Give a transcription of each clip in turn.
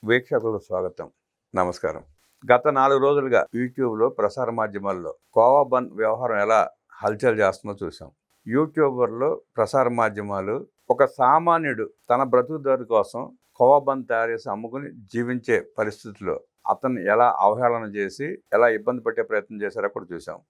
వీక్షకులకు స్వాగతం. నమస్కారం. గత 4 రోజులుగా యూట్యూబ్లో ప్రసార మాధ్యమాల్లో కోవా బన్ వ్యవహారం ఎలా హల్చల్ చేస్తుందో చూసాం. యూట్యూబర్లు, ప్రసార మాధ్యమాలు ఒక సామాన్యుడు తన బ్రతుకుదారి కోసం కోవా బన్ తయారు చేసి అమ్ముకుని జీవించే పరిస్థితిలో అతన్ని ఎలా అవహేళన చేసి ఎలా ఇబ్బంది పెట్టే ప్రయత్నం చేశారో కూడా చూసాం.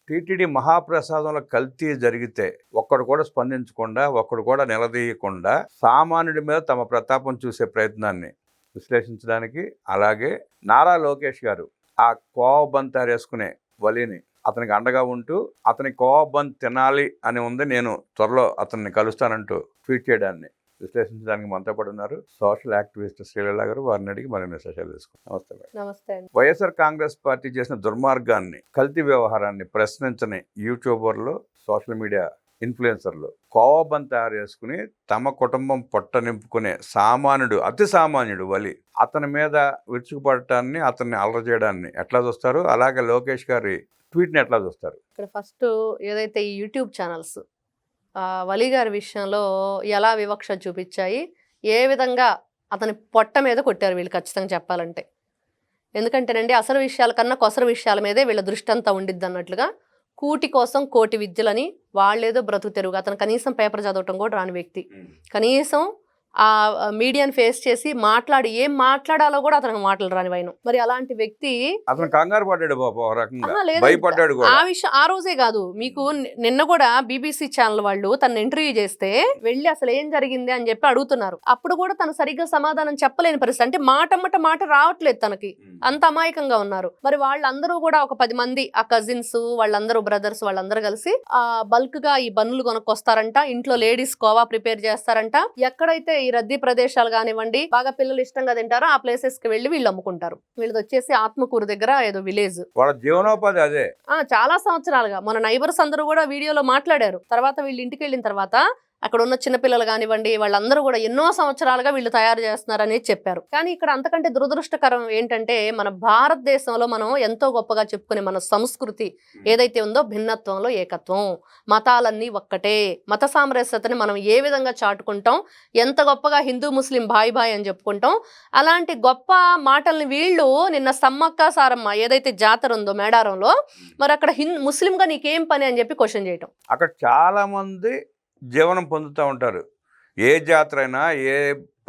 టీటీడీ మహాప్రసాదంలో కల్తీ జరిగితే ఒక్కడు కూడా స్పందించకుండా, ఒక్కడు కూడా నిలదీయకుండా సామాన్యుడి మీద తమ ప్రతాపం చూసే ప్రయత్నాన్ని విశ్లేషించడానికి, అలాగే నారా లోకేష్ గారు ఆ కోవా బన్ తయారు చేసుకునే వలిని అతనికి అండగా ఉంటూ అతని కోవా బన్ తినాలి అని ఉంది, నేను త్వరలో అతన్ని కలుస్తానంటూ ట్వీట్ చేయడాన్ని విశ్లేషించడానికి మనతో పాటు ఉన్నారు సోషల్ యాక్టివిస్ట్ శ్రీలీల గారు. వారిని అడిగి మరిన్ని విశేషాలు తీసుకుంటాం. నమస్తే మేడం. నమస్తే. వైఎస్ఆర్ కాంగ్రెస్ పార్టీ చేసిన దుర్మార్గాన్ని, కల్తీ వ్యవహారాన్ని ప్రశ్నించని యూట్యూబర్లు, సోషల్ మీడియా ఇన్ఫ్లుయెన్సర్లు కోవా బన్ తయారు చేసుకుని తమ కుటుంబం పొట్ట నింపుకునే సామాన్యుడు, అతి సామాన్యుడు వలి అతని మీద విరుచుకుపడటాన్ని, అతన్ని అల్లరి చేయడాన్ని ఎట్లా చూస్తారు? అలాగే లోకేష్ గారి ట్వీట్ని ఎట్లా చూస్తారు? ఇక్కడ ఫస్ట్ ఏదైతే ఈ యూట్యూబ్ ఛానల్స్ వలి గారి విషయంలో ఎలా వివక్ష చూపించాయి, ఏ విధంగా అతని పొట్ట మీద కొట్టారు వీళ్ళు ఖచ్చితంగా చెప్పాలంటే. ఎందుకంటేనండి అసలు విషయాల కన్నా కొసరు విషయాల మీదే వీళ్ళ దృష్టి అంతా ఉండిద్ది అన్నట్లుగా, కూటి కోసం కోటి విద్యలని వాళ్ళేదో బ్రతుకు తెరుగు. అతను కనీసం పేపర్ చదవటం కూడా రాని వ్యక్తి, కనీసం ఆ మీడియాని ఫేస్ చేసి ఏం మాట్లాడాలో కూడా అతనికి మాటలు రాని వైను. మరి అలాంటి వ్యక్తి అతను కంగారు పడ్డాడు బాబు, ఒక రకంగా భయపడ్డాడు కూడా. ఆ విషయం ఆ రోజే కాదు, మీకు నిన్న కూడా బీబీసీ ఛానల్ వాళ్ళు తను ఇంటర్వ్యూ చేస్తే వెళ్ళి అసలు ఏం జరిగింది అని చెప్పి అడుగుతున్నారు. అప్పుడు కూడా తను సరిగ్గా సమాధానం చెప్పలేని పరిస్థితి. అంటే మాట రావట్లేదు తనకి, అంత అమాయకంగా ఉన్నారు. మరి వాళ్ళందరూ కూడా ఒక 10 మంది ఆ కజిన్స్ వాళ్ళందరూ, బ్రదర్స్ వాళ్ళందరూ కలిసి బల్క్ గా ఈ బన్నులు కొనుక్కొస్తారంట. ఇంట్లో లేడీస్ కోవా ప్రిపేర్ చేస్తారంట. ఎక్కడైతే ఈ రద్దీ ప్రదేశాలు కానివ్వండి, బాగా పిల్లలు ఇష్టంగా తింటారో ఆ ప్లేసెస్ కి వెళ్ళి వీళ్ళు అమ్ముకుంటారు. వీళ్ళది వచ్చేసి ఆత్మకూరు దగ్గర ఏదో విలేజ్. వాళ్ళ జీవనోపాధి అదే. చాలా సంవత్సరాలుగా మన నైబర్స్ అందరూ కూడా వీడియోలో మాట్లాడారు. తర్వాత వీళ్ళు ఇంటికి వెళ్ళిన తర్వాత అక్కడ ఉన్న చిన్నపిల్లలు కానివ్వండి వాళ్ళందరూ కూడా ఎన్నో సంవత్సరాలుగా వీళ్ళు తయారు చేస్తున్నారని చెప్పారు. కానీ ఇక్కడ అంతకంటే దురదృష్టకరం ఏంటంటే, మన భారతదేశంలో మనం ఎంతో గొప్పగా చెప్పుకునే మన సంస్కృతి ఏదైతే ఉందో, భిన్నత్వంలో ఏకత్వం, మతాలన్నీ ఒక్కటే, మత సామరస్యతని మనం ఏ విధంగా చాటుకుంటాం, ఎంత గొప్పగా హిందూ ముస్లిం బాయ్ అని చెప్పుకుంటాం, అలాంటి గొప్ప మాటల్ని వీళ్ళు నిన్న సమ్మక్క సారమ్మ ఏదైతే జాతర ఉందో మేడారంలో, మరి అక్కడ ముస్లింగా నీకేం పని అని చెప్పి క్వశ్చన్ చేయటం. అక్కడ చాలా మంది జీవనం పొందుతూ ఉంటారు. ఏ జాతర అయినా, ఏ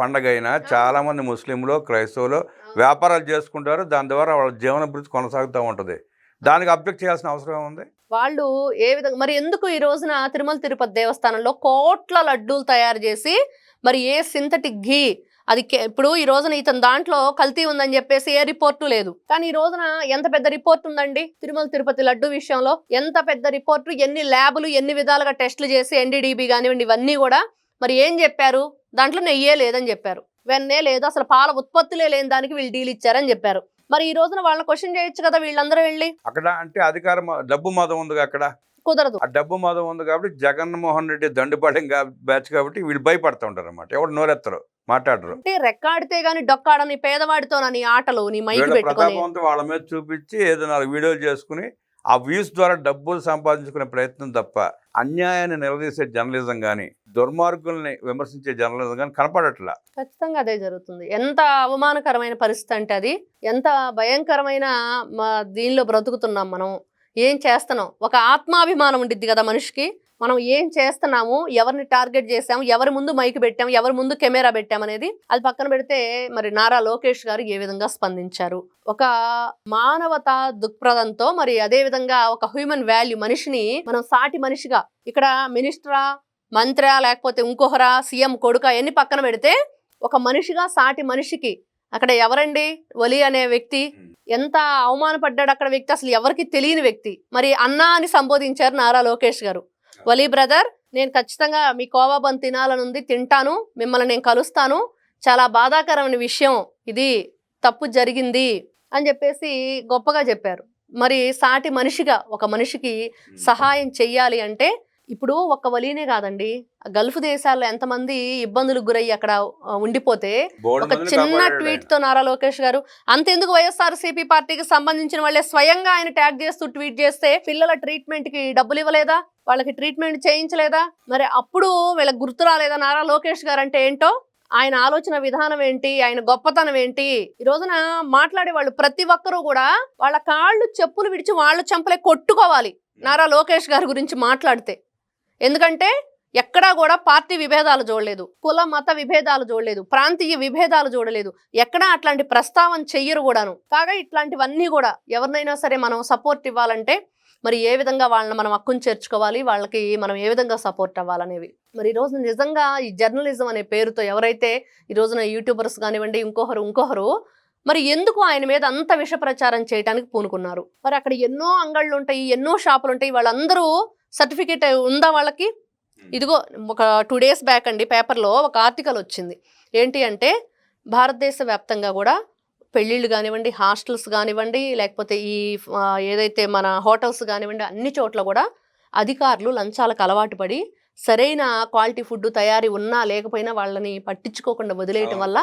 పండగ అయినా చాలా మంది ముస్లింలు, క్రైస్తవులు వ్యాపారాలు చేసుకుంటారు. దాని ద్వారా వాళ్ళ జీవన భృతి కొనసాగుతూ ఉంటుంది. దానికి అబ్జెక్ట్ చేయాల్సిన అవసరం ఉంది. వాళ్ళు ఏ విధంగా మరి ఎందుకు ఈ రోజున తిరుమల తిరుపతి దేవస్థానంలో కోట్ల లడ్డూలు తయారు చేసి, మరి ఏ సింథటిక్ ఘీ అది ఇప్పుడు ఈ రోజున ఇతను దాంట్లో కల్తీ ఉందని చెప్పేసి ఏ రిపోర్టు లేదు. కానీ ఈ రోజున ఎంత పెద్ద రిపోర్ట్ ఉందండి తిరుమల తిరుపతి లడ్డు విషయంలో, ఎంత పెద్ద రిపోర్టు, ఎన్ని ల్యాబులు, ఎన్ని విధాలుగా టెస్టులు చేసి NDDB కానివ్వండి ఇవన్నీ కూడా. మరి ఏం చెప్పారు? దాంట్లో నెయ్యే లేదని చెప్పారు, వెన్నే లేదు, అసలు పాల ఉత్పత్తులే లేని దానికి వీళ్ళు డీల్ ఇచ్చారని చెప్పారు. మరి ఈ రోజున వాళ్ళని క్వశ్చన్ చేయొచ్చు కదా వీళ్ళందరూ వెళ్ళి. అక్కడ అంటే అధికారం, డబ్బు మదం ఉంది, అక్కడ కుదరదు. ఆ డబ్బు మదం ఉంది కాబట్టి జగన్మోహన్ రెడ్డి దండుపాలెం బ్యాచ్ కాబట్టి వీళ్ళు భయపడుతూ ఉంటారు అనమాట. ఎవరు నోరెత్తరు, మాట్లాడరు. అంటే రెక్కాడితే గానీ డొక్కాడని పేదవాడితో నీ ఆటలు, నీ మైక్ పెట్టుకొని వాళ్ళ మీద చూపించి ఏదో 4 వీడియోలు చేసుకుని ఆ వ్యూస్ ద్వారా డబ్బులు సంపాదించుకునే ప్రయత్నం తప్ప అన్యాయాన్ని నిలదీసే జర్నలిజం కానీ, దుర్మార్గుల్ని విమర్శించే జర్నలిజం కానీ కనపడట్లా. ఖచ్చితంగా అదే జరుగుతుంది. ఎంత అవమానకరమైన పరిస్థితి అంటే, అది ఎంత భయంకరమైన దీనిలో బ్రతుకుతున్నాం మనం. ఏం చేస్తున్నాం? ఒక ఆత్మాభిమానం ఉండిద్ది కదా మనిషికి. మనం ఏం చేస్తున్నాము, ఎవరిని టార్గెట్ చేసాము, ఎవరి ముందు మైక్ పెట్టాము, ఎవరి ముందు కెమెరా పెట్టామనేది అది పక్కన పెడితే, మరి నారా లోకేష్ గారు ఏ విధంగా స్పందించారు, ఒక మానవతా దృక్పథంతో, మరి అదే విధంగా ఒక హ్యూమన్ వాల్యూ, మనిషిని మనం సాటి మనిషిగా, ఇక్కడ మినిస్టరా, మంత్రా, లేకపోతే ఇంకొకరా, సీఎం కొడుక ఎన్ని పక్కన పెడితే, ఒక మనిషిగా సాటి మనిషికి అక్కడ ఎవరండి వలి అనే వ్యక్తి ఎంత అవమానపడ్డాడు. అక్కడ వ్యక్తి అసలు ఎవరికి తెలియని వ్యక్తి. మరి అన్నా అని సంబోధించారు నారా లోకేష్ గారు. వలి బ్రదర్, నేను ఖచ్చితంగా మీ కోవా బన్ తినాలనుంది, తింటాను, మిమ్మల్ని నేను కలుస్తాను, చాలా బాధాకరమైన విషయం ఇది, తప్పు జరిగింది అని చెప్పేసి గొప్పగా చెప్పారు. మరి సాటి మనిషిగా ఒక మనిషికి సహాయం చెయ్యాలి అంటే, ఇప్పుడు ఒక్క వలీనే కాదండి, గల్ఫ్ దేశాల్లో ఎంతమంది ఇబ్బందులకు గురయ్యి అక్కడ ఉండిపోతే ఒక చిన్న ట్వీట్ తో నారా లోకేష్ గారు, అంతెందుకు వైఎస్ఆర్సీపీ పార్టీకి సంబంధించిన వాళ్ళే స్వయంగా ఆయన ట్యాగ్ చేస్తూ ట్వీట్ చేస్తే పిల్లల ట్రీట్మెంట్ కి డబ్బులు ఇవ్వలేదా, వాళ్ళకి ట్రీట్మెంట్ చేయించలేదా? మరి అప్పుడు వీళ్ళకి గుర్తు రాలేదా నారా లోకేష్ గారు అంటే ఏంటో? ఆయన ఆలోచన విధానం ఏంటి, ఆయన గొప్పతనం ఏంటి. ఈ రోజున మాట్లాడే వాళ్ళు ప్రతి ఒక్కరూ కూడా వాళ్ళ కాళ్ళు చెప్పులు విడిచి వాళ్ళ చెంపలే కొట్టుకోవాలి నారా లోకేష్ గారి గురించి మాట్లాడితే. ఎందుకంటే ఎక్కడా కూడా పార్టీ విభేదాలు చూడలేదు, కుల మత విభేదాలు చూడలేదు, ప్రాంతీయ విభేదాలు చూడలేదు, ఎక్కడా అట్లాంటి ప్రస్తావన చెయ్యరు కూడాను. కాగా ఇట్లాంటివన్నీ కూడా ఎవరినైనా సరే మనం సపోర్ట్ ఇవ్వాలంటే మరి ఏ విధంగా వాళ్ళని మనం హక్కును చేర్చుకోవాలి, వాళ్ళకి మనం ఏ విధంగా సపోర్ట్ అవ్వాలనేవి. మరి ఈ రోజు నిజంగా ఈ జర్నలిజం అనే పేరుతో ఎవరైతే ఈ రోజున యూట్యూబర్స్ కానివ్వండి ఇంకొకరు మరి ఎందుకు ఆయన మీద అంత విష ప్రచారం చేయడానికి పూనుకున్నారు? మరి అక్కడ ఎన్నో అంగళ్ళు ఉంటాయి, ఎన్నో షాపులు ఉంటాయి, వాళ్ళందరూ సర్టిఫికేట్ ఉందా వాళ్ళకి? ఇదిగో ఒక 2 days బ్యాక్ అండి పేపర్లో ఒక ఆర్టికల్ వచ్చింది. ఏంటి అంటే భారతదేశ వ్యాప్తంగా కూడా పెళ్ళిళ్ళు కానివ్వండి, హాస్టల్స్ కానివ్వండి, లేకపోతే ఈ ఏదైతే మన హోటల్స్ కానివ్వండి, అన్ని చోట్ల కూడా అధికారులు లంచాలకు అలవాటు పడి సరైన క్వాలిటీ ఫుడ్ తయారీ ఉన్నా లేకపోయినా వాళ్ళని పట్టించుకోకుండా వదిలేయటం వల్ల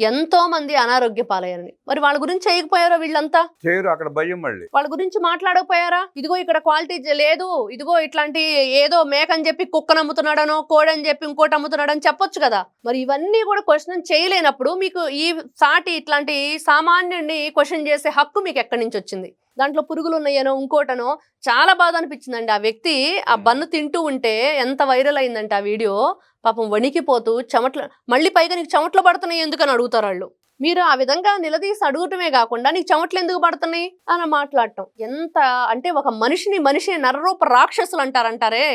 ఎంతో మంది అనారోగ్య పాలయ్యారని. మరి వాళ్ళ గురించి చేయకపోయారా వీళ్ళంతా? చేయరు, అక్కడ భయం. మళ్ళీ వాళ్ళ గురించి మాట్లాడకపోయారా? ఇదిగో ఇక్కడ క్వాలిటీ లేదు, ఇదిగో ఇట్లాంటి ఏదో మేక అని చెప్పి కుక్కను అమ్ముతున్నాడనో, కోడి అని చెప్పి ఇంకోటి అమ్ముతున్నాడని చెప్పొచ్చు కదా. మరి ఇవన్నీ కూడా క్వశ్చన్ చేయలేనప్పుడు మీకు ఈ సాటి ఇట్లాంటి సామాన్యుడిని క్వశ్చన్ చేసే హక్కు మీకు ఎక్కడి నుంచి వచ్చింది? దాంట్లో పురుగులు ఉన్నాయనో ఇంకోటనో. చాలా బాధ అనిపించిందండి. ఆ వ్యక్తి ఆ బన్ను తింటూ ఉంటే ఎంత వైరల్ అయిందంటే ఆ వీడియో, పాపం వణికిపోతూ చెమట్లు, మళ్ళీ పైగా నీకు చెమట్లు పడుతున్నాయి ఎందుకని అడుగుతారు వాళ్ళు. మీరు ఆ విధంగా నిలదీసి అడగటమే కాకుండా నీకు చెమట్లు ఎందుకు పడుతున్నాయి అని మాట్లాడటం ఎంత అంటే ఒక మనిషిని నరరూప రాక్షసులు అంటారే,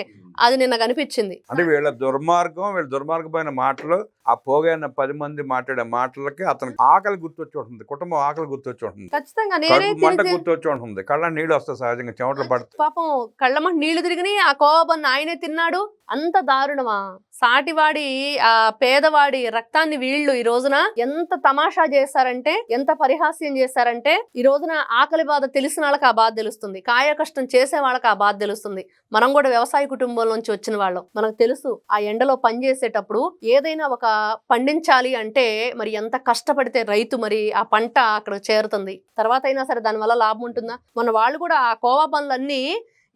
అది నిన్న కనిపించింది. అంటే వీళ్ళ దుర్మార్గమైన మాటలు, ఆ పోగైన 10 మంది మాట్లాడే మాటలకి అతనికి ఆకలి గుర్తొచ్చి ఉంటుంది, కుటుంబం ఆకలి గుర్తొచ్చి ఉంటుంది, ఖచ్చితంగా మంట గుర్తొచ్చి ఉంటుంది, కళ్ళ నీళ్ళు వస్తాయి సహజంగా, చెమటలు పడతాయి. పాపం కళ్ళమంట నీళ్లు తిరిగినాయి. ఆ కోవబన్న ఆయనే తిన్నాడు. అంత దారుణమా? సాటివాడి ఆ పేదవాడి రక్తాన్ని వీళ్ళు ఈ రోజున ఎంత తమాషా చేస్తారంటే, ఎంత పరిహాస్యం చేస్తారంటే, ఈ రోజున ఆకలి బాధ తెలిసిన వాళ్ళకి ఆ బాధ తెలుస్తుంది, కాయ కష్టం చేసే వాళ్ళకి ఆ బాధ తెలుస్తుంది. మనం కూడా వ్యవసాయ కుటుంబం నుంచి వచ్చిన వాళ్ళం, మనకు తెలుసు ఆ ఎండలో పని చేసేటప్పుడు ఏదైనా ఒక పండించాలి అంటే మరి ఎంత కష్టపడితే రైతు మరి ఆ పంట అక్కడ చేరుతుంది, తర్వాత అయినా సరే దానివల్ల లాభం ఉంటుందా? మన వాళ్ళు కూడా ఆ కోవా పనులన్నీ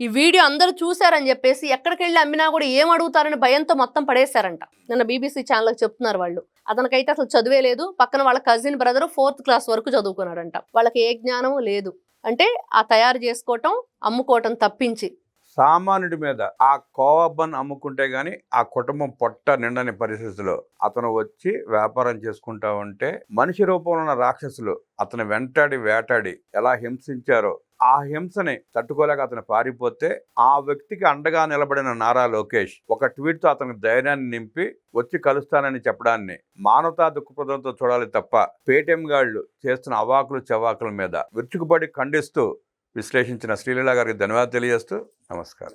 ఈ వీడియో అందరూ చూశారని చెప్పేసి ఎక్కడికి వెళ్ళి అమ్మినా కూడా ఏం అడుగుతారని భయంతో మొత్తం పడేశారంట. నిన్న BBC ఛానల్కి చెప్తున్నారు వాళ్ళు. అతనికైతే అసలు చదివే లేదు, పక్కన వాళ్ళ కజిన్ బ్రదర్ 4th క్లాస్ వరకు చదువుకున్నాడంట. వాళ్ళకి ఏ జ్ఞానం లేదు. అంటే ఆ తయారు చేసుకోవటం అమ్ముకోవటం తప్పించి సామాన్యుడి మీద ఆ కోవబ్బన్ అమ్ముకుంటే గాని ఆ కుటుంబం పొట్ట నిండని పరిస్థితిలో అతను వచ్చి వ్యాపారం చేసుకుంటా ఉంటే మనిషి రూపంలో ఉన్న రాక్షసులు అతను వేటాడి ఎలా హింసించారో ఆ హింసని తట్టుకోలేక అతను పారిపోతే ఆ వ్యక్తికి అండగా నిలబడిన నారా లోకేష్ ఒక ట్వీట్ తో అతనికి ధైర్యాన్ని నింపి వచ్చి కలుస్తానని చెప్పడాన్ని మానవతా దృక్పథంతో చూడాలి తప్ప పేటీఎం గాళ్లు చేస్తున్న అవాకులు చవాకుల మీద విరుచుకుపడి ఖండిస్తూ విశ్లేషించిన శ్రీలీల గారికి ధన్యవాదాలు తెలియజేస్తూ నమస్కారం.